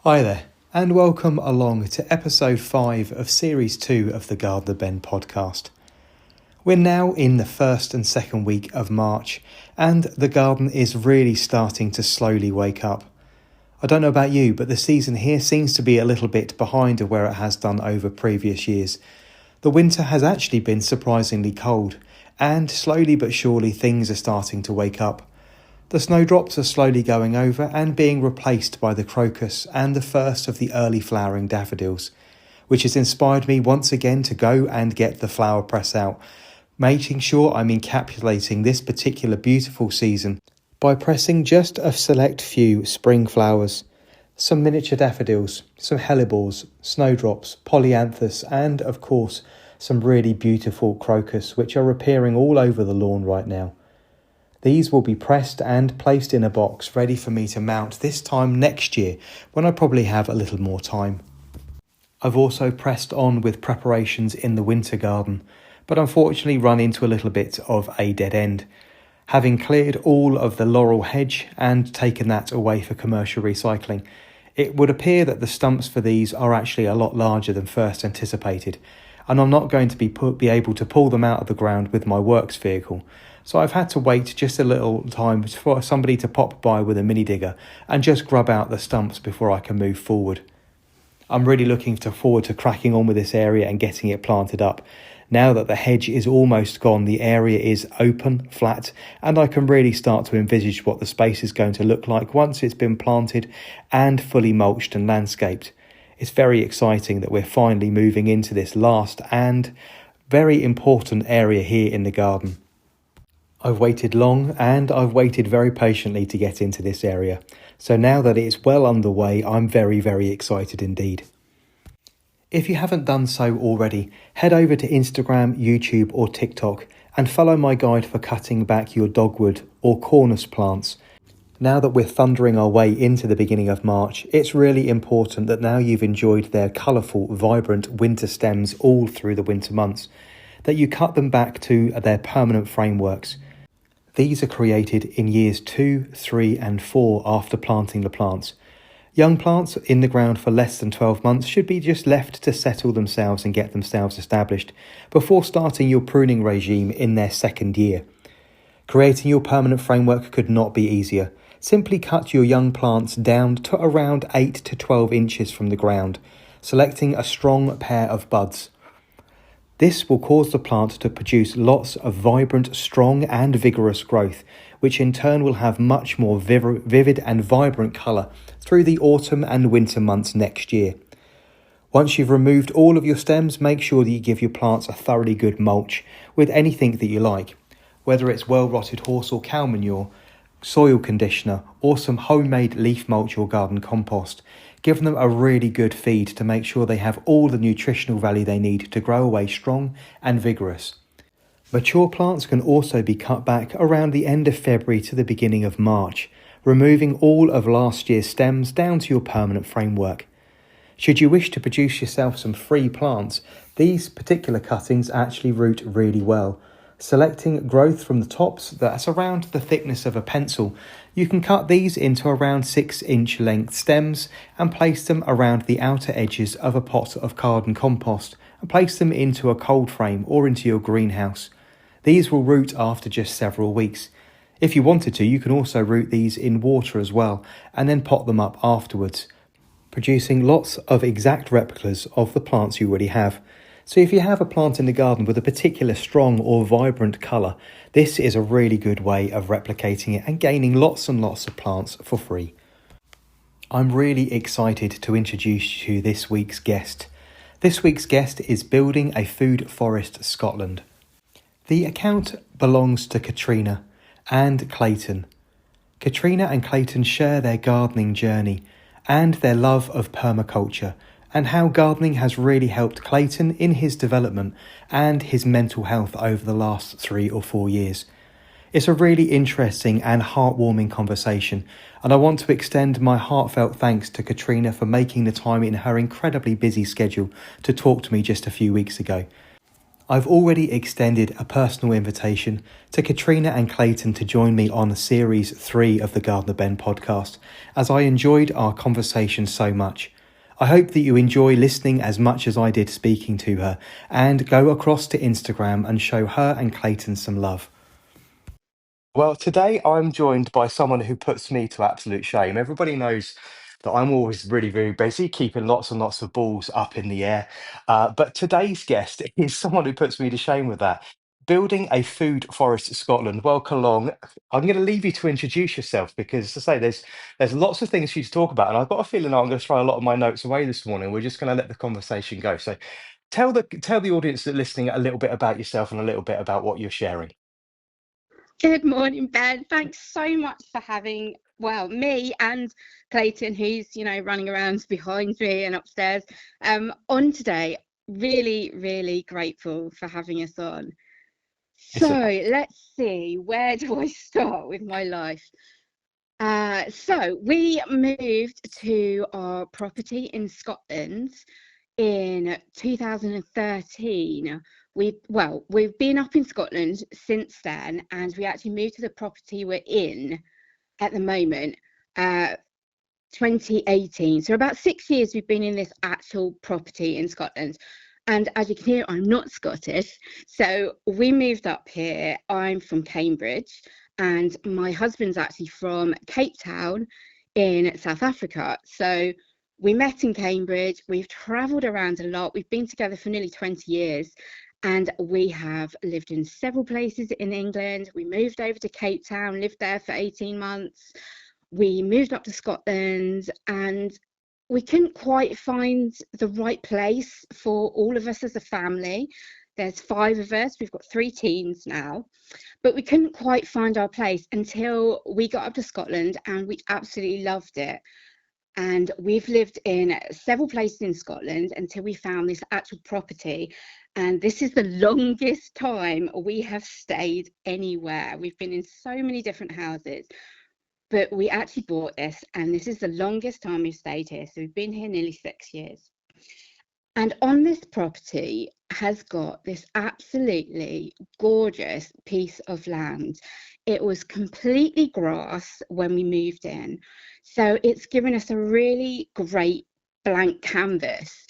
Hi there, and welcome along to episode 5 of series 2 of the Gardener Ben podcast. We're now in the first and second week of March, and the garden is really starting to slowly wake up. I don't know about you, but the season here seems to be a little bit behind of where it has done over previous years. The winter has actually been surprisingly cold, and slowly but surely things are starting to wake up. The snowdrops are slowly going over and being replaced by the crocus and the first of the early flowering daffodils, which has inspired me once again to go and get the flower press out, making sure I'm encapsulating this particular beautiful season by pressing just a select few spring flowers, some miniature daffodils, some hellebores, snowdrops, polyanthus, and of course some really beautiful crocus which are appearing all over the lawn right now. These will be pressed and placed in a box ready for me to mount this time next year when I probably have a little more time. I've also pressed on with preparations in the winter garden, but unfortunately run into a little bit of a dead end. Having cleared all of the laurel hedge and taken that away for commercial recycling, it would appear that the stumps for these are actually a lot larger than first anticipated, and I'm not going to be able to pull them out of the ground with my works vehicle. So I've had to wait just a little time for somebody to pop by with a mini digger and just grub out the stumps before I can move forward. I'm really looking forward to cracking on with this area and getting it planted up. Now that the hedge is almost gone, the area is open, flat, and I can really start to envisage what the space is going to look like once it's been planted and fully mulched and landscaped. It's very exciting that we're finally moving into this last and very important area here in the garden. I've waited long and I've waited very patiently to get into this area. So now that it's well underway, I'm very, very excited indeed. If you haven't done so already, head over to Instagram, YouTube or TikTok and follow my guide for cutting back your dogwood or cornice plants. Now that we're thundering our way into the beginning of March, it's really important that now you've enjoyed their colourful, vibrant winter stems all through the winter months, that you cut them back to their permanent frameworks. These are created in years 2, 3 and 4 after planting the plants. Young plants in the ground for less than 12 months should be just left to settle themselves and get themselves established before starting your pruning regime in their second year. Creating your permanent framework could not be easier. Simply cut your young plants down to around 8 to 12 inches from the ground, selecting a strong pair of buds. This will cause the plant to produce lots of vibrant, strong and vigorous growth, which in turn will have much more vivid and vibrant colour through the autumn and winter months next year. Once you've removed all of your stems, make sure that you give your plants a thoroughly good mulch with anything that you like, whether it's well-rotted horse or cow manure, soil conditioner or some homemade leaf mulch or garden compost. Give them a really good feed to make sure they have all the nutritional value they need to grow away strong and vigorous. Mature plants can also be cut back around the end of February to the beginning of March, removing all of last year's stems down to your permanent framework. Should you wish to produce yourself some free plants, these particular cuttings actually root really well. Selecting growth from the tops that's around the thickness of a pencil, you can cut these into around 6-inch length stems and place them around the outer edges of a pot of garden compost and place them into a cold frame or into your greenhouse. These will root after just several weeks. If you wanted to, you can also root these in water as well and then pot them up afterwards, producing lots of exact replicas of the plants you already have. So if you have a plant in the garden with a particular strong or vibrant colour, this is a really good way of replicating it and gaining lots and lots of plants for free. I'm really excited to introduce you to this week's guest. This week's guest is Building a Food Forest Scotland. The account belongs to Katrina and Clayton. Katrina and Clayton share their gardening journey and their love of permaculture, and how gardening has really helped Clayton in his development and his mental health over the last 3 or 4 years. It's a really interesting and heartwarming conversation, and I want to extend my heartfelt thanks to Katrina for making the time in her incredibly busy schedule to talk to me just a few weeks ago. I've already extended a personal invitation to Katrina and Clayton to join me on Series 3 of the Gardener Ben podcast, as I enjoyed our conversation so much. I hope that you enjoy listening as much as I did speaking to her, and go across to Instagram and show her and Clayton some love. Well, today I'm joined by someone who puts me to absolute shame. Everybody knows that I'm always really, very busy, keeping lots and lots of balls up in the air. But today's guest is someone who puts me to shame with that. Building a food forest Scotland. Welcome along. I'm going to leave you to introduce yourself because, as I say, there's lots of things for you to talk about, and I've got a feeling I'm going to throw a lot of my notes away this morning. We're just going to let the conversation go. So, tell the audience that are listening a little bit about yourself and a little bit about what you're sharing. Good morning, Ben. Thanks so much for having, me and Clayton, who's, running around behind me and upstairs, on today. Really, really grateful for having us on. It's So let's see, where do I start with my life? So we moved to our property in Scotland in 2013. We've been up in Scotland since then, and we actually moved to the property we're in at the moment, 2018. So about 6 years we've been in this actual property in Scotland. And as you can hear, I'm not Scottish. So we moved up here. I'm from Cambridge, and my husband's actually from Cape Town in South Africa. So we met in Cambridge. We've travelled around a lot. We've been together for nearly 20 years. And we have lived in several places in England. We moved over to Cape Town, lived there for 18 months. We moved up to Scotland, and we couldn't quite find the right place for all of us as a family. There's 5 of us. We've got 3 teens now, but we couldn't quite find our place until we got up to Scotland, and we absolutely loved it. And we've lived in several places in Scotland until we found this actual property. And this is the longest time we have stayed anywhere. We've been in so many different houses, but we actually bought this, and this is the longest time we've stayed here. So we've been here nearly 6 years. And on this property has got this absolutely gorgeous piece of land. It was completely grass when we moved in. So it's given us a really great blank canvas.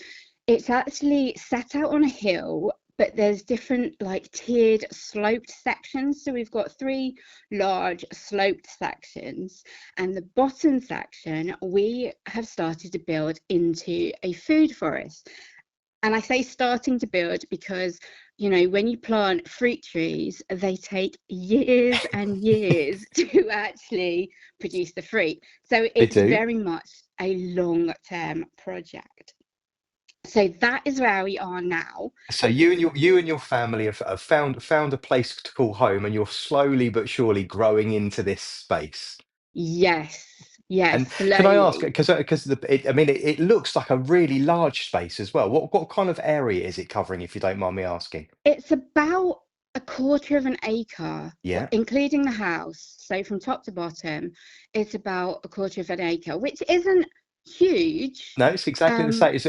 It's actually set out on a hill, but there's different tiered sloped sections. So we've got 3 large sloped sections, and the bottom section we have started to build into a food forest. And I say starting to build because, when you plant fruit trees, they take years and years to actually produce the fruit. So They it's do. very much a long-term project. So that is where we are now. So you and your family have found a place to call home, and you're slowly but surely growing into this space. Yes, And yes, can I ask, slowly. it looks like a really large space as well. What kind of area is it covering, if you don't mind me asking? It's about a quarter of an acre, Yeah. including the house. So from top to bottom, it's about a quarter of an acre, which isn't huge. No, it's exactly the same.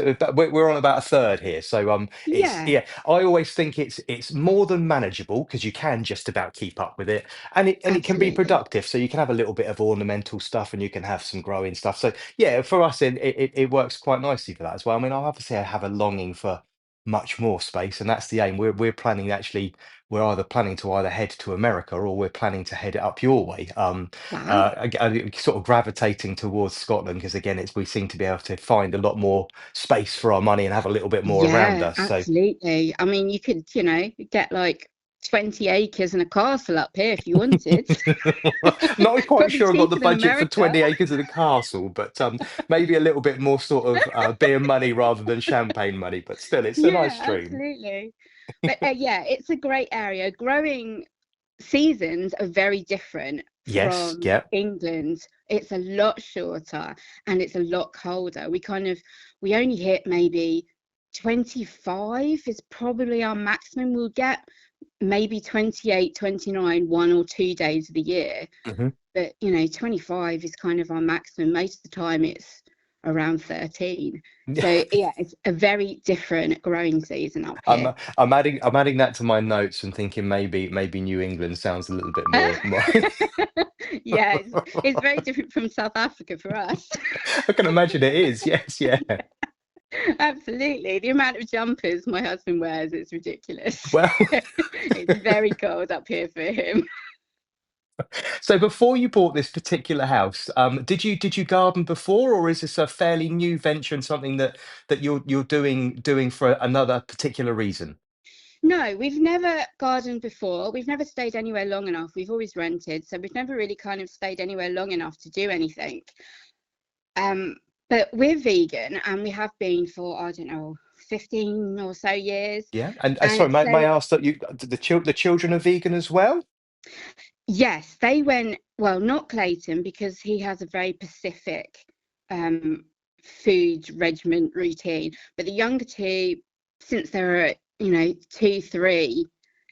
We're on about a third here, so it's Yeah, yeah. I always think it's more than manageable because you can just about keep up with it, and it can be absolutely. productive. So you can have a little bit of ornamental stuff, and you can have some growing stuff. So yeah, for us, it works quite nicely for that as well. I mean, I have a longing for much more space, and that's the aim. We're planning actually. We're either planning to either head to America or we're planning to head up your way. Wow. Sort of gravitating towards Scotland because again, we seem to be able to find a lot more space for our money and have a little bit more around Yeah, us. So absolutely. I mean, you could, get 20 acres and a castle up here if you wanted. not quite Probably sure I got the cheaper than budget for America. 20 acres of a castle, but maybe a little bit more sort of beer money rather than champagne money. But still, it's a nice Yeah, dream. absolutely. But yeah, it's a great area. Growing seasons are very different Yes, from yeah. England. It's a lot shorter and it's a lot colder. We only hit maybe 25 is probably our maximum. We'll get maybe 28, 29, 1 or 2 days of the year. Mhm. But 25 is kind of our maximum. Most of the time it's around 13. So yeah, it's a very different growing season up here. I'm adding that to my notes and thinking maybe New England sounds a little bit more. Yeah, it's very different from South Africa for us. I can imagine it is. Yes, yeah. Absolutely. The amount of jumpers my husband wears is ridiculous. Well, It's very cold up here for him. so before you bought this particular house, did you garden before, or is this a fairly new venture and something that you're doing for another particular reason? No, we've never gardened before. We've never stayed anywhere long enough. We've always rented, so we've never really kind of stayed anywhere long enough to do anything. Um, but we're vegan and we have been for, I don't know, 15 or so years. Yeah, and sorry, And may so, I ask that the children are vegan as well? yes, they went, well, not Clayton, because he has a very specific um, food regimen routine. But the younger two, since they were, 2, 3,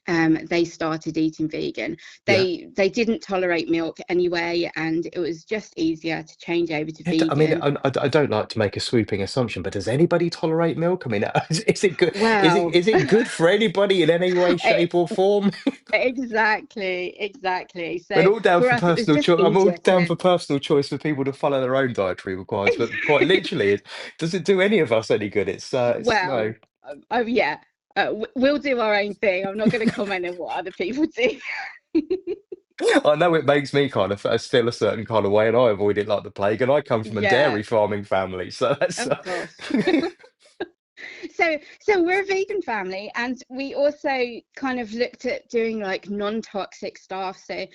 they started eating vegan. Yeah. They didn't tolerate milk anyway, and it was just easier to change over to Yeah, I mean, vegan. I don't like to make a sweeping assumption, but does anybody tolerate milk? I mean, is it good? Is it Well, is it good for anybody in any way, e- shape, or form? exactly. But So all down for for us, it was personal just choice. I'm all easier down to. for personal choice for people to follow their own dietary requirements. But quite literally, it doesn't do any of us any good. It's no. Well, oh yeah, we'll do our own thing. I'm not going to comment on what other people do. I know it makes me kind of feel a certain kind of way, and I avoid it like the plague. And I come from a Yeah, dairy farming family, so that's of course. So we're a vegan family, and we also kind of looked at doing like non-toxic stuff. So,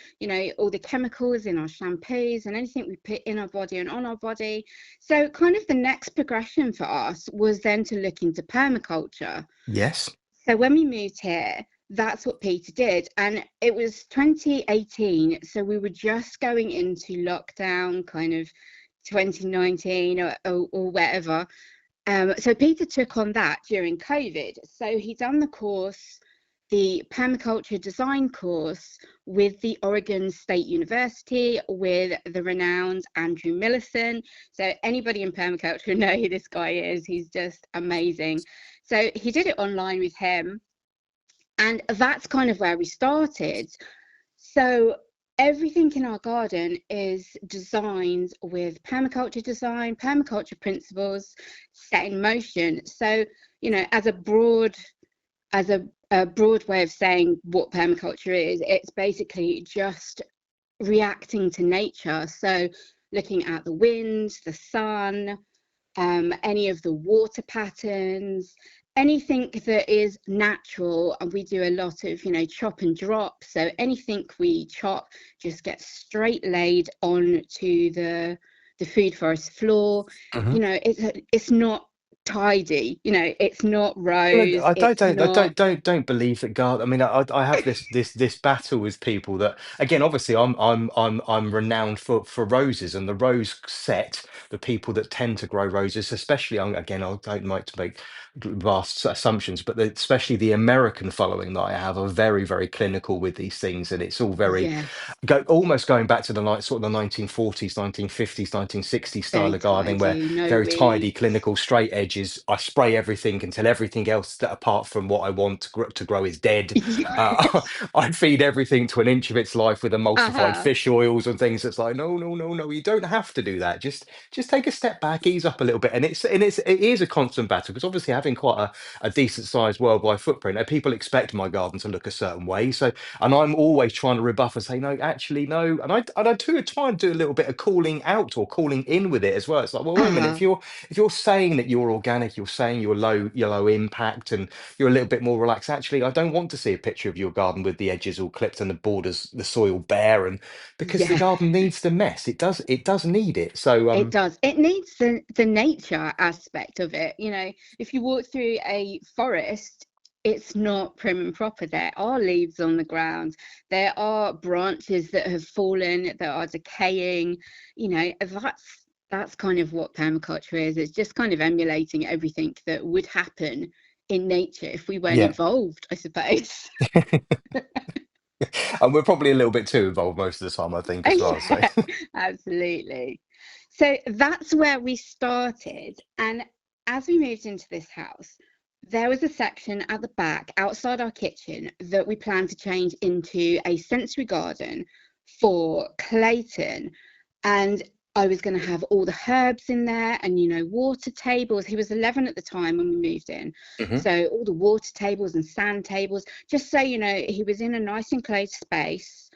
all the chemicals in our shampoos and anything we put in our body and on our body. So kind of the next progression for us was then to look into permaculture. yes. So when we moved here, that's what Peter did. And it was 2018. So we were just going into lockdown, kind of 2019 or whatever. So Peter took on that during COVID. So he done the course, the permaculture design course with the Oregon State University with the renowned Andrew Millison. So anybody in permaculture know who this guy is. He's just amazing. So he did it online with him. And that's kind of where we started. So everything in our garden is designed with permaculture design, permaculture principles set in motion. So, as a broad way of saying what permaculture is, it's basically just reacting to nature. So looking at the wind, the sun, any of the water patterns, anything that is natural. And we do a lot of chop and drop, so anything we chop just gets straight laid onto the food forest floor. It's not tidy, it's not Well, rows, I don't, it's don't, I not. don't believe that God. I mean, I have this battle with people that, again, obviously, I'm renowned for roses and the rose set. The people that tend to grow roses, especially, again, I don't like to make vast assumptions, but especially the American following that I have are very clinical with these things, and it's all very Yes, almost going back to the sort of the 1940s, 1950s, 1960s style very of gardening, where tidy, no very tidy, weeds. clinical, straight edges. I spray everything until everything else that apart from what I want to grow is dead. Uh, Yes. I feed everything to an inch of its life with emulsified Uh-huh. fish oils and things. It's like, no, no, no, no, you don't have to do that. Just take a step back, ease up a little bit. And it is a constant battle because obviously having quite a decent sized worldwide footprint, people expect my garden to look a certain way. So, and I'm always trying to rebuff and say, no, actually, no. And I do try and do a little bit of cooling out or cooling in with it as well. It's like, well, wait a minute, Uh-huh. if you're saying that you're organic, you're saying you're low impact and you're a little bit more relaxed. Actually, I don't want to see a picture of your garden with the edges all clipped and the borders, the soil bare, and because the Yeah. garden needs the mess. It does need it. So It does. It needs the nature aspect of it. If you walk through a forest, it's not prim and proper. There are leaves on the ground. There are branches that have fallen, that are decaying. That's kind of what permaculture is. It's just kind of emulating everything that would happen in nature if we weren't yeah. involved, I suppose. And we're probably a little bit too involved most of the time, I think, as well. So Yeah, absolutely. So that's where we started. And as we moved into this house, there was a section at the back outside our kitchen that we planned to change into a sensory garden for Clayton. And I was going to have all the herbs in there and, water tables. He was 11 at the time when we moved in. Hmm. So all the water tables and sand tables, just so he was in a nice enclosed space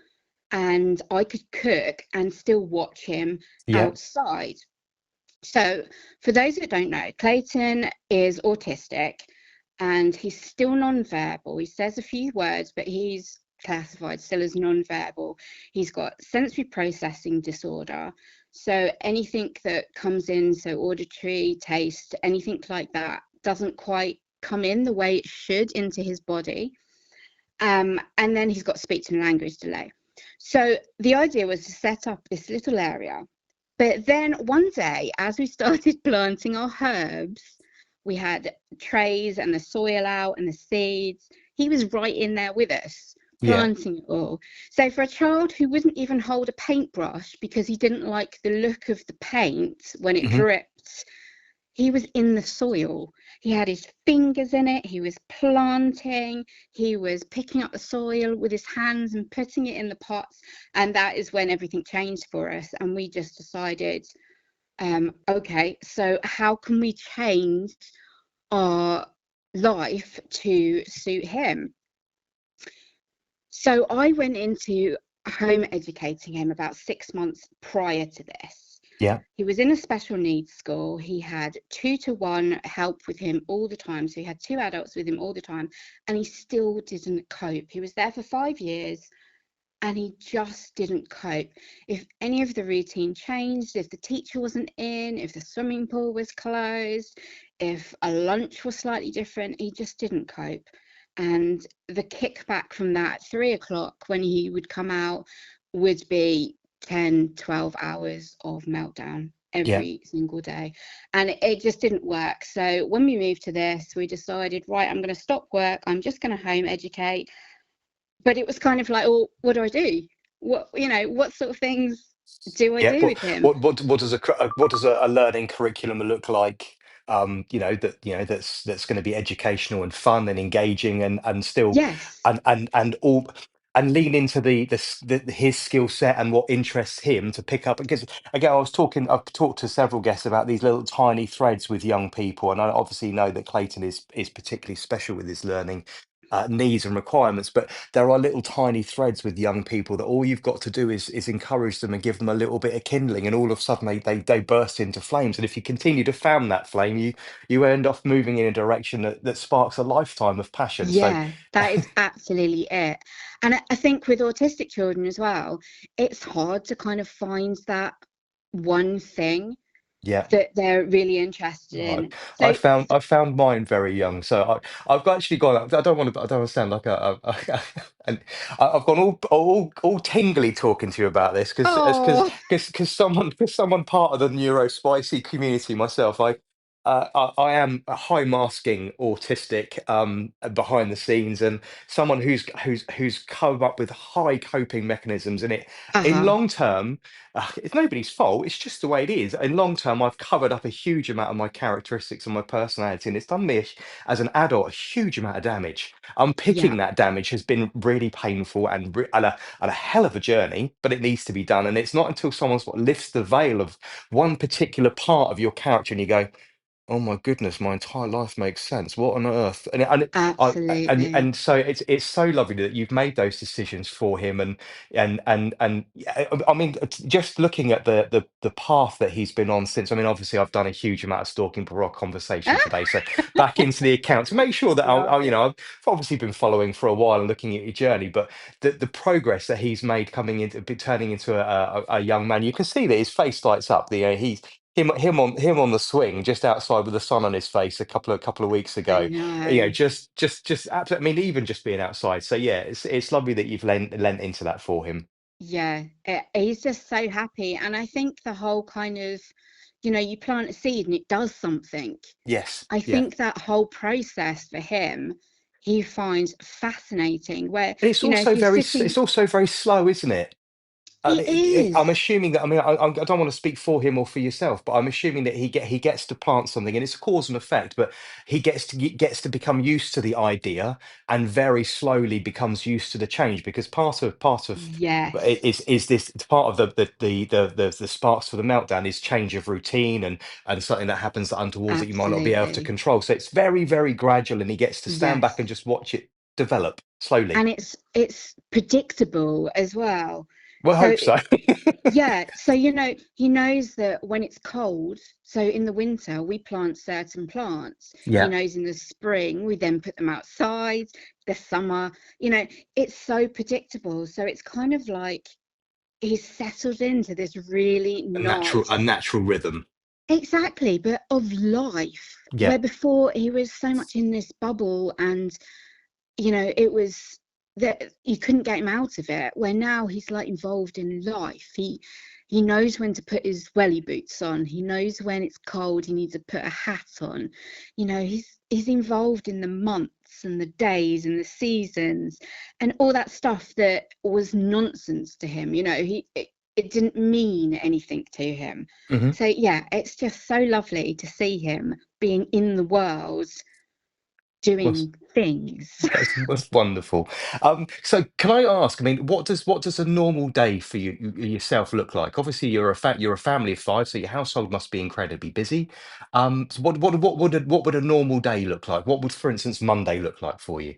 and I could cook and still watch him Yeah. outside. So, for those that don't know, Clayton is autistic and he's still non-verbal. He says a few words, but he's classified still as non-verbal. He's got sensory processing disorder. So, anything that comes in, so auditory, taste, anything like that, doesn't quite come in the way it should into his body. And then he's got speech and language delay. So the idea was to set up this little area. But then one day, as we started planting our herbs, we had trays and the soil out and the seeds. He was right in there with us, Yeah. planting it all. So for a child who wouldn't even hold a paintbrush because he didn't like the look of the paint when it Hmm. dripped, he was in the soil. He had his fingers in it. He was planting. He was picking up the soil with his hands and putting it in the pots. And that is when everything changed for us. And we just decided, okay, so how can we change our life to suit him? So I went into home educating him about 6 months prior to this. Yeah. He was in a special needs school. He had 2-to-1 help with him all the time. So he had two adults with him all the time, and he still didn't cope. He was there for 5 years and he just didn't cope. If any of the routine changed, if the teacher wasn't in, if the swimming pool was closed, if a lunch was slightly different, he just didn't cope. And the kickback from that, 3 o'clock when he would come out, would be 10, 12 hours of meltdown Yeah. every single day. And it just didn't work. So when we moved to this, we decided, right, I'm going to stop work. I'm just going to home educate. But it was kind of like, oh, what do I do? What sort of things do I Yeah. do What with him? what does what does a learning curriculum look like? That's going to be educational and fun and engaging and still Yes. and all and lean into his skill set and what interests him to pick up. Because again, I've talked to several guests about these little tiny threads with young people, and I obviously know that Clayton is particularly special with his learning. Needs and requirements, but there are little tiny threads with young people that all you've got to do is encourage them and give them a little bit of kindling, and all of a sudden they burst into flames. And if you continue to fan that flame, you end up moving in a direction that sparks a lifetime of passion. So Yeah, that is absolutely it. And I think with autistic children as well, it's hard to kind of find that one thing yeah. that they're really interested I, in. So, I found mine very young, so I've actually gone. I don't want to sound like and I've gone all tingly talking to you about this oh, because someone part of the neurospicy community myself. I am a high masking autistic behind the scenes and someone who's come up with high coping mechanisms and it in uh-huh, long term it's nobody's fault. It's just the way it is. In long term, I've covered up a huge amount of my characteristics and my personality, and it's done me as an adult a huge amount of damage. yeah, Unpicking that damage has been really painful and a hell of a journey, but it needs to be done. And it's not until someone sort of lifts the veil of one particular part of your character, and you go, "Oh my goodness, my entire life makes sense. What on earth?" absolutely. And so it's so lovely that you've made those decisions for him, and yeah, I mean, just looking at the path that he's been on since. I mean, obviously, I've done a huge amount of stalking before our conversation today, so back into the account to make sure that Love it. I've obviously been following for a while and looking at your journey, but the progress that he's made coming into turning into a young man, you can see that his face lights up. He's him on the swing just outside with the sun on his face a couple of weeks I ago. know. Just absolutely. I mean, even just being outside. So yeah, it's lovely that you've lent into that for him. Yeah, he's just so happy. And I think the whole kind of, you plant a seed and it does something. Yes, I yeah. think that whole process for him, he finds fascinating. Where, And it's if also you're very sitting, it's also very slow, isn't it? It is. I'm assuming that, I mean, I don't want to speak for him or for yourself, but I'm assuming that he gets to plant something, and it's a cause and effect, but gets to become used to the idea, and very slowly becomes used to the change, because part of Yes, is this it's part of the sparks for the meltdown is change of routine, and something that happens untoward that you might not be able to absolutely. control. So it's very, very gradual, and he gets to stand back Yes. and just watch it develop slowly. And it's predictable as well. Well, I So hope so. yeah, so he knows that when it's cold, so in the winter we plant certain plants. He Yeah. knows in the spring we then put them outside, the summer, it's so predictable. So it's kind of like he's settled into this really A nice, natural rhythm. exactly, but of life, Yeah. where before he was so much in this bubble, and it was that you couldn't get him out of it, where now he's like involved in life. He knows when to put his welly boots on. He knows when it's cold he needs to put a hat on. He's involved in the months and the days and the seasons and all that stuff that was nonsense to him. It didn't mean anything to him. Hmm. So yeah, it's just so lovely to see him being in the world doing things. That's wonderful. So can I ask? I mean, what does a normal day for yourself look like? Obviously, you're a family of five, so your household must be incredibly busy. So what would a normal day look like? What would, for instance, Monday look like for you?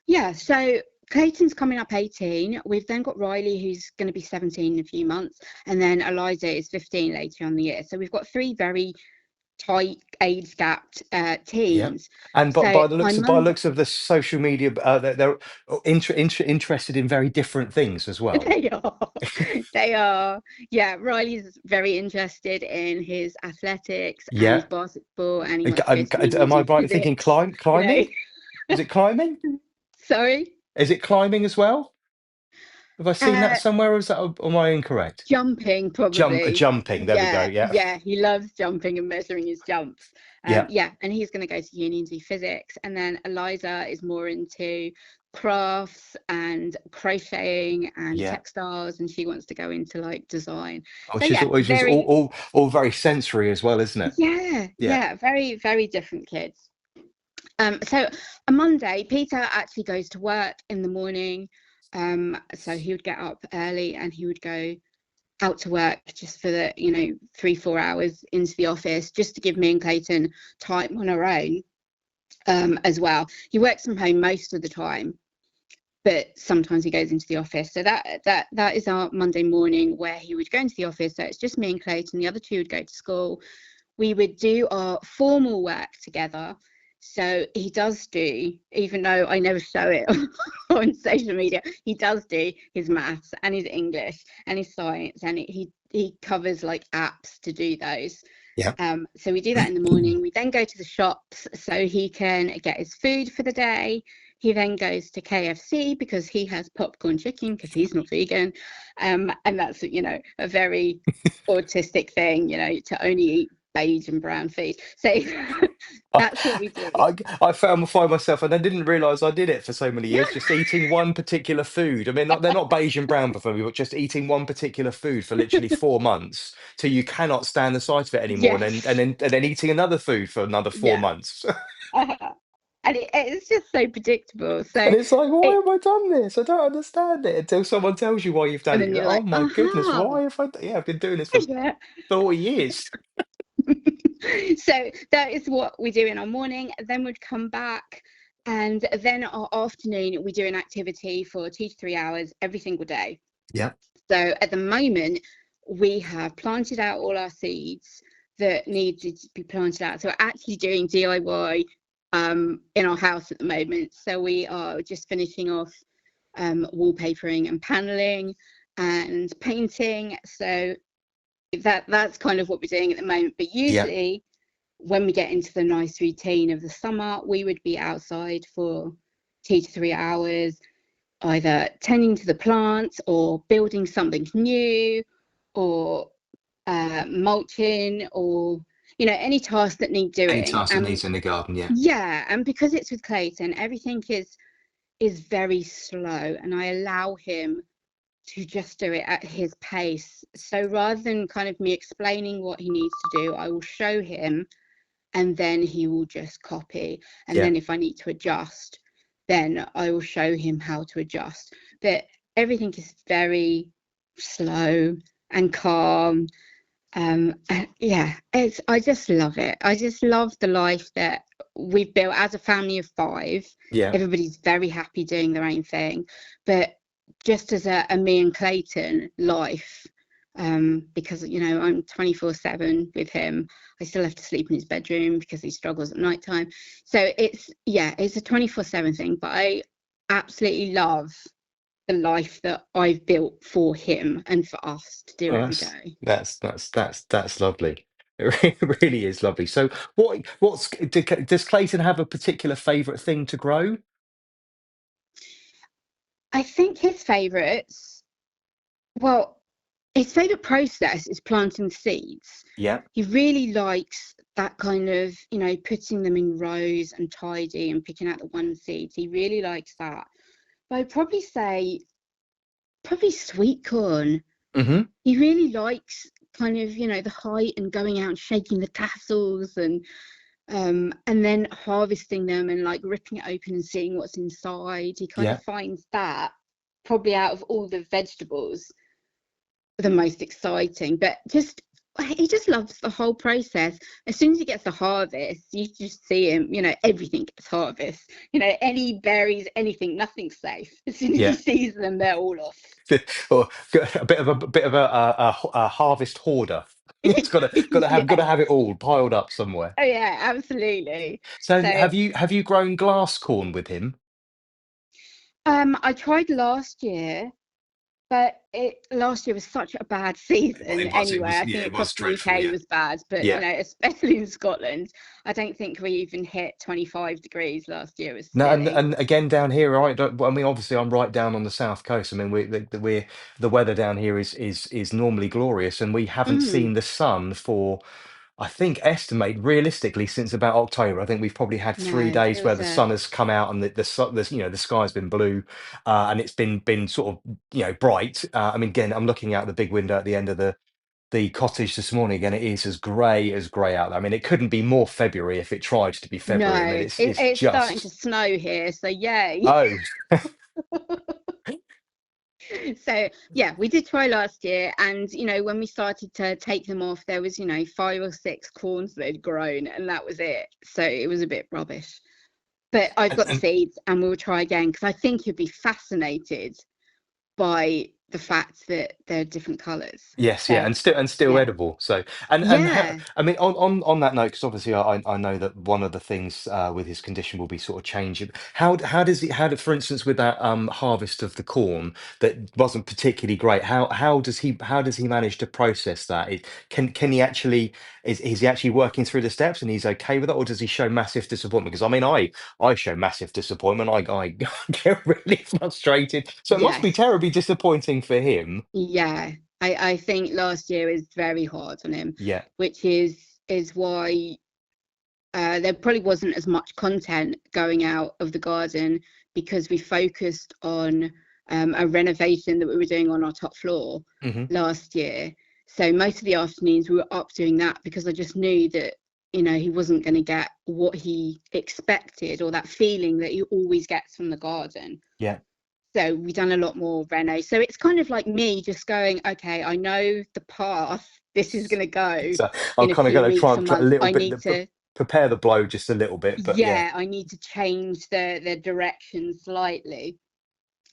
Yeah, so Clayton's coming up 18. We've then got Riley, who's going to be 17 in a few months, and then Eliza is 15 later on the year. So we've got three very tight age gapped Yeah. teens. And but So by the looks of the social media, they're interested in very different things as well. they are, they are. Yeah, Riley's very interested in his athletics and his Yeah. basketball, and he wants to go to uni and Am I do right in thinking physics. You know, climbing? Is it climbing? sorry. Is it climbing as well? Have I seen that Uh, somewhere, or am I incorrect? Jumping, probably. Jumping. There we go. Yeah, Yeah. yeah, he loves jumping and measuring his jumps. Yeah. Yeah, and he's going to go to uni and do physics. And then Eliza is more into crafts and crocheting and Yeah. textiles, and she wants to go into like design. So Which is yeah, always just very, all very sensory as well, isn't it? yeah, Yeah. yeah, very, very different kids. So a Monday, Peter actually goes to work in the morning. So he would get up early and he would go out to work just for the 3-4 hours into the office, just to give me and Clayton time on our own, as well. He works from home most of the time, but sometimes he goes into the office. So that is our Monday morning, where he would go into the office. So it's just me and Clayton. The other two would go to school. We would do our formal work together. So he does do, even though I never show it on social media, he does do his maths and his English and his science, and he covers like apps to do those. Yeah. So we do that in the morning. We then go to the shops so he can get his food for the day. He then goes to KFC because he has popcorn chicken because he's not vegan. And that's, a very autistic thing, to only eat beige and brown food. So I, that's what we do. I find myself, and I didn't realize I did it for so many Yeah. years, just eating one particular food. I mean, they're not beige and brown for me, but just eating one particular food for literally 4 months till you cannot stand the sight of it anymore, and then Yes. eating another food for another four Yeah. months. And it's just so predictable. And So it's like, why it, have I done this? I don't understand it until someone tells you why you've done and it. You then go, you're oh like, my goodness, aha. why have yeah, I've been doing this for Yeah. 40 years. So that is what we do in our morning. Then we'd come back, and then our afternoon we do an activity for 2 to 3 hours every single day. Yeah. So at the moment we have planted out all our seeds that needed to be planted out. So we're actually doing DIY in our house at the moment. So we are just finishing off wallpapering and paneling and painting. So that's kind of what we're doing at the moment. But Yeah. usually when we get into the nice routine of the summer, we would be outside for 2 to 3 hours, either tending to the plants or building something new, or mulching, or any task that need Any doing. task that needs in the garden, yeah. Yeah, and because it's with Clayton, everything is very slow, and I allow him to just do it at his pace. So rather than kind of me explaining what he needs to do, I will show him and then he will just copy. And Yeah. then if I need to adjust, then I will show him how to adjust. But everything is very slow and calm. And yeah, I just love it. I just love the life that we've built as a family of five. Yeah. Everybody's very happy doing their own thing, but just as a me and Clayton life, because I'm 24/7 with him. I still have to sleep in his bedroom because he struggles at nighttime. So it's a 24/7 thing, but I absolutely love the life that I've built for him and for us to do Oh, every day. that's lovely. It really is lovely. So, does Clayton have a particular favourite thing to grow? I think well, his favourite process is planting seeds. Yeah. He really likes that kind of, putting them in rows and tidy and picking out the one seeds. He really likes that. But I'd probably say, sweet corn. Hmm. He really likes kind of, the height and going out and shaking the tassels and then harvesting them and like ripping it open and seeing what's inside. He kind Yeah. of finds that probably out of all the vegetables the most exciting. But he just loves the whole process. As soon as he gets the harvest, you just see him, everything gets harvest. Any berries, anything, nothing's safe. As soon as he Yeah. sees them, they're all off. Or a harvest hoarder. It's got to Yeah. have it all piled up somewhere. Oh yeah, absolutely. So So have you grown glass corn with him? I tried last year, but last year was such a bad season It anyway. was, I yeah, think it across was the dreadful. UK Yeah. was bad, but Yeah. especially in Scotland, I don't think we even hit 25 degrees last year. It was No, silly. and again down here, right? Well, I mean, obviously, I'm right down on the south coast. I mean, we're the weather down here is normally glorious, and we haven't Mm, seen the sun for, I think, estimate realistically since about October. I think we've probably had three no, it days where was the sun has come out and the sun, the sky's been blue, and it's been sort of bright. I mean, again, I'm looking out the big window at the end of the cottage this morning. Again, it is as grey out there. I mean, it couldn't be more February if it tried to be no, February. I mean, it's it's starting to just. snow here, so yay. Oh. So yeah, we did try last year, and when we started to take them off, there was 5 or 6 corns that had grown, and that was it. So it was a bit rubbish. But I've got the And seeds, and we'll try again because I think you'd be fascinated by the fact that they're different colours. yes, yeah, So and still yeah, edible. So yeah, I mean, on that note, because obviously I know that one of the things with his condition will be sort of changing. How does it for instance with that harvest of the corn that wasn't particularly great? How does he manage to process that? Can he actually is he actually working through the steps and he's okay with that, or does he show massive disappointment? Because I mean, I show massive disappointment. I get really frustrated. So it must be yes, terribly disappointing for him. yeah. I think last year is very hard on him, Yeah. which is why there probably wasn't as much content going out of the garden because we focused on a renovation that we were doing on our top floor Hmm. last year. So most of the afternoons we were up doing that because I just knew that he wasn't going to get what he expected or that feeling that he always gets from the garden. Yeah. So we've done a lot more reno. So it's kind of like me just going, okay, I know the path this is going to go So I'm in a kind of few going to try weeks or and put a months. little I bit, need to, prepare the blow just a little bit. But yeah, yeah, I need to change the direction slightly.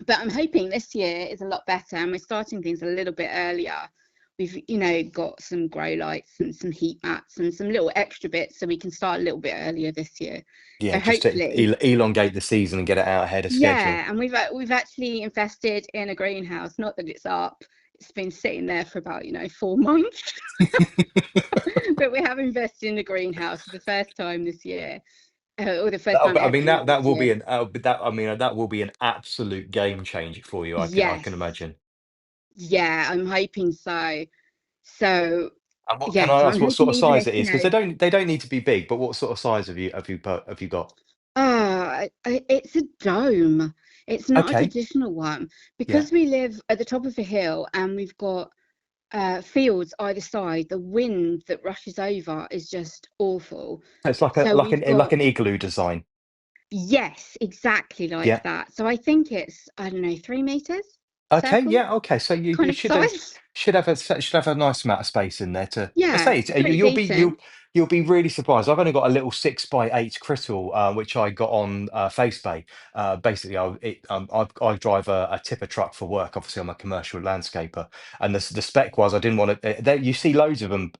But I'm hoping this year is a lot better and we're starting things a little bit earlier. We've, got some grow lights and some heat mats and some little extra bits so we can start a little bit earlier this year. yeah, So just to hopefully, elongate the season and get it out ahead of schedule. yeah, and we've actually invested in a greenhouse. Not that it's up; it's been sitting there for about 4 months. But we have invested in a greenhouse for the first time this year, or the first time I ever mean in that this will be year. that will be an absolute game changer for you. I can Yes, imagine. yeah, I'm hoping so. So And what can yeah, I so ask? I'm What sort hoping of even size it if is? Because they don't need to be big. But what sort of size have you got? it's a dome. It's not a Okay. traditional one Yeah. because we live at the top of a hill and we've got fields either side. The wind that rushes over is just awful. So it's like a So we've like got, an igloo design. yes, exactly like Yeah. that. So I think it's, I don't know, 3 meters Okay, circle yeah, okay. So you kind of size. should have a nice amount of space in there to. I Yeah, say pretty decent. you'll be really surprised. I've only got a little 6 by 8 crystal, which I got on FaceBay. Basically, I drive a tipper truck for work. Obviously, I'm a commercial landscaper, and the spec was I didn't want to. You see loads of them.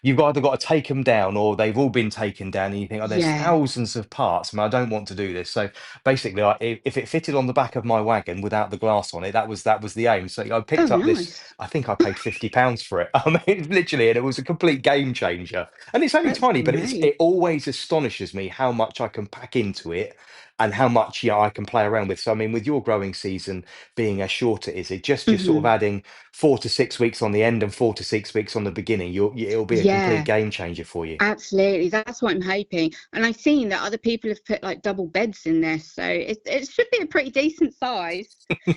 You've either got to take them down or they've all been taken down, and you think, oh, there's Yeah. thousands of parts. I mean, I don't want to do this. So basically, if it fitted on the back of my wagon without the glass on it, that was the aim. So I Oh, picked up this. nice. I think I paid £50 for it. I mean, literally, and it was a complete game changer. And it's only That's tiny, but great. it always astonishes me how much I can pack into it. And how much I can play around with. So I mean, with your growing season being as short it is, it just sort of Hmm. adding 4 to 6 weeks on the end and 4 to 6 weeks on the beginning. It'll be a complete Yeah. game changer for you. Absolutely, that's what I'm hoping. And I've seen that other people have put like double beds in this, so it should be a pretty decent size.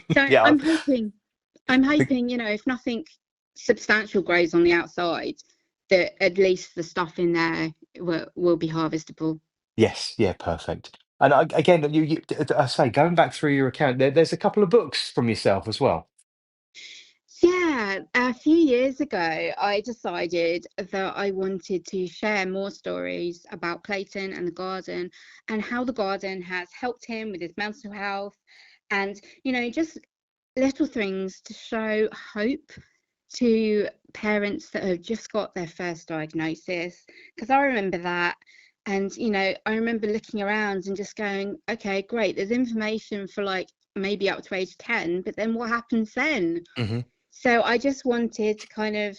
So Yeah, I'm hoping, if nothing substantial grows on the outside, that at least the stuff in there will be harvestable. yes, yeah, perfect. And again, I say, going back through your account, there's a couple of books from yourself as well. Yeah, a few years ago, I decided that I wanted to share more stories about Clayton and the garden and how the garden has helped him with his mental health and, just little things to show hope to parents that have just got their first diagnosis. Because I remember that. And, I remember looking around and just going, okay, great, there's information for like maybe up to age 10, but then what happens then? Hmm. So I just wanted to kind of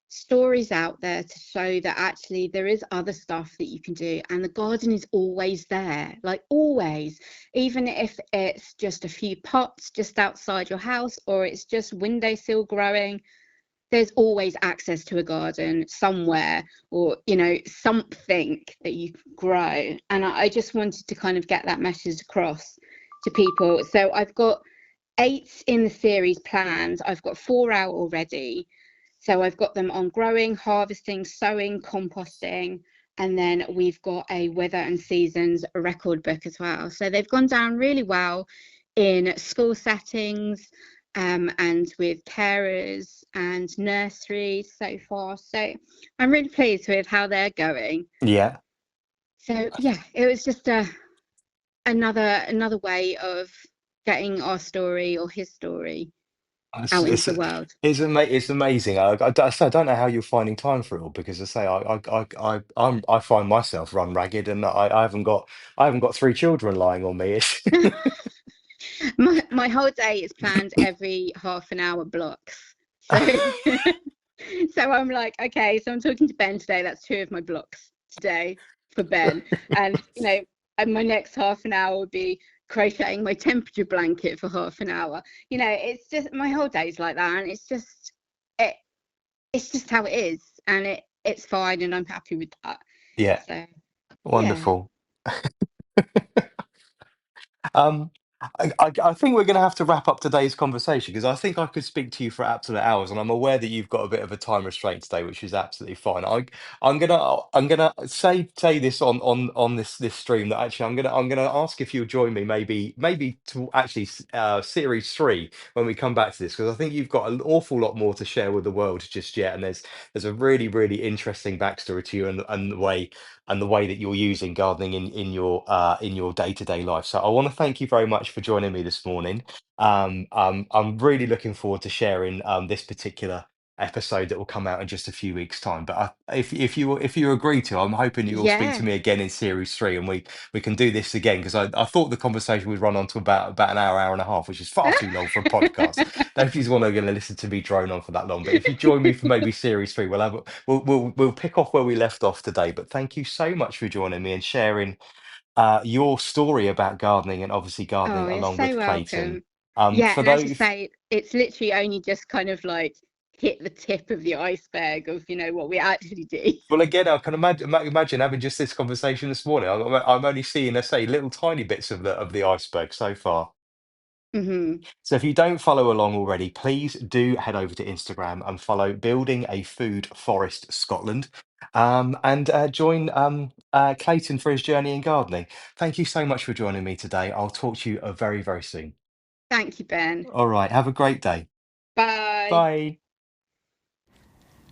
stories out there to show that actually there is other stuff that you can do and the garden is always there, like always, even if it's just a few pots just outside your house or it's just windowsill growing. There's always access to a garden somewhere, or something that you can grow. And I just wanted to kind of get that message across to people. So I've got 8 in the series planned. I've got 4 out already. So I've got them on growing, harvesting, sowing, composting, and then we've got a weather and seasons record book as well. So they've gone down really well in school settings, and with carers and nurseries so far. So I'm really pleased with how they're going. Yeah. So yeah, it was just another way of getting our story or his story It's, out into it's, the world. it's amazing. I don't know how you're finding time for it all because I say I find myself run ragged and I haven't got 3 children lying on me. It's My whole day is planned every half an hour blocks. So so I'm like, okay, so I'm talking to Ben today. That's 2 of my blocks today for Ben. And and my next half an hour would be crocheting my temperature blanket for half an hour. It's just my whole day's like that, and it it's just how it is, and it's fine, and I'm happy with that. yeah, So yeah. wonderful. Um, I think we're going to have to wrap up today's conversation because I think I could speak to you for absolute hours, and I'm aware that you've got a bit of a time restraint today, which is absolutely fine. I'm gonna say this on this stream that actually I'm gonna ask if you'll join me maybe to actually series 3 when we come back to this because I think you've got an awful lot more to share with the world just yet, and there's a really interesting backstory to you and the way that you're using gardening in your day-to-day life. So I want to thank you very much for joining me this morning. I'm really looking forward to sharing this particular episode that will come out in just a few weeks' time. But if you agree to, I'm hoping you'll speak to Yeah. me again in series 3, and we can do this again because I thought the conversation would run on to about an hour and a half, which is far too long for a podcast. Nobody's want to going to listen to me drone on for that long. But if you join me for maybe series 3, we'll pick off where we left off today. But thank you so much for joining me and sharing your story about gardening and obviously Oh, gardening you're along so with Clayton. welcome. Yeah, For and as you those, say, it's literally only just kind of like hit the tip of the iceberg of, what we actually do. well, again, I can imagine having just this conversation this morning. I'm only seeing, I say, little tiny bits of the iceberg so far. Hmm. So if you don't follow along already, please do head over to Instagram and follow Building a Food Forest Scotland, and join Clayton for his journey in gardening. Thank you so much for joining me today. I'll talk to you very, very soon. Thank you, Ben. All right, have a great day. Bye. Bye.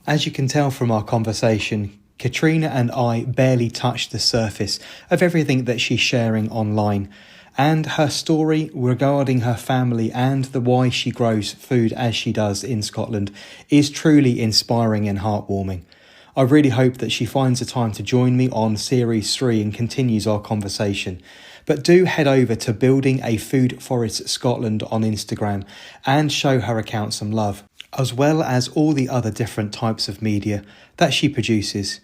As you can tell from our conversation, Katrina and I barely touched the surface of everything that she's sharing online, and her story regarding her family and the why she grows food as she does in Scotland is truly inspiring and heartwarming. I really hope that she finds the time to join me on Series 3 and continues our conversation. But do head over to Building a Food Forest Scotland on Instagram and show her account some love, as well as all the other different types of media that she produces.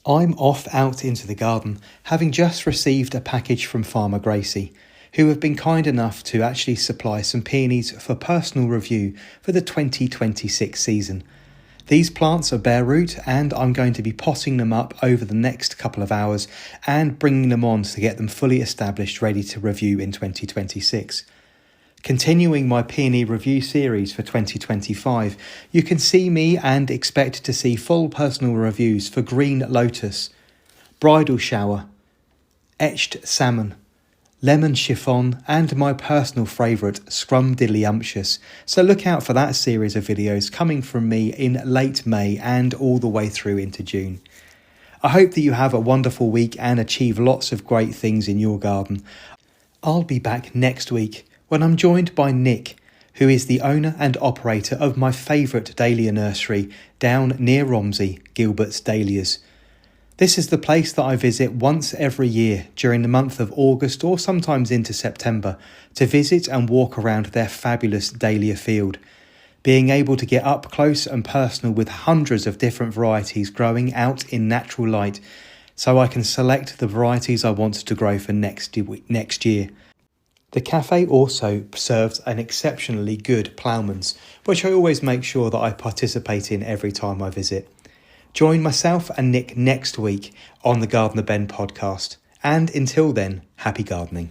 I'm off out into the garden, having just received a package from Farmer Gracie, who have been kind enough to actually supply some peonies for personal review for the 2026 season. These plants are bare root, and I'm going to be potting them up over the next couple of hours and bringing them on to get them fully established, ready to review in 2026. Continuing my peony review series for 2025, you can see me and expect to see full personal reviews for Green Lotus, Bridal Shower, Etched Salmon, Lemon Chiffon, and my personal favourite, Scrumdiddlyumptious. So look out for that series of videos coming from me in late May and all the way through into June. I hope that you have a wonderful week and achieve lots of great things in your garden. I'll be back next week when I'm joined by Nick, who is the owner and operator of my favourite dahlia nursery down near Romsey, Gilbert's Dahlias. This is the place that I visit once every year during the month of August or sometimes into September to visit and walk around their fabulous dahlia field, being able to get up close and personal with hundreds of different varieties growing out in natural light, so I can select the varieties I want to grow for next year. The cafe also serves an exceptionally good ploughman's, which I always make sure that I participate in every time I visit. Join myself and Nick next week on the Gardener Ben podcast. And until then, happy gardening.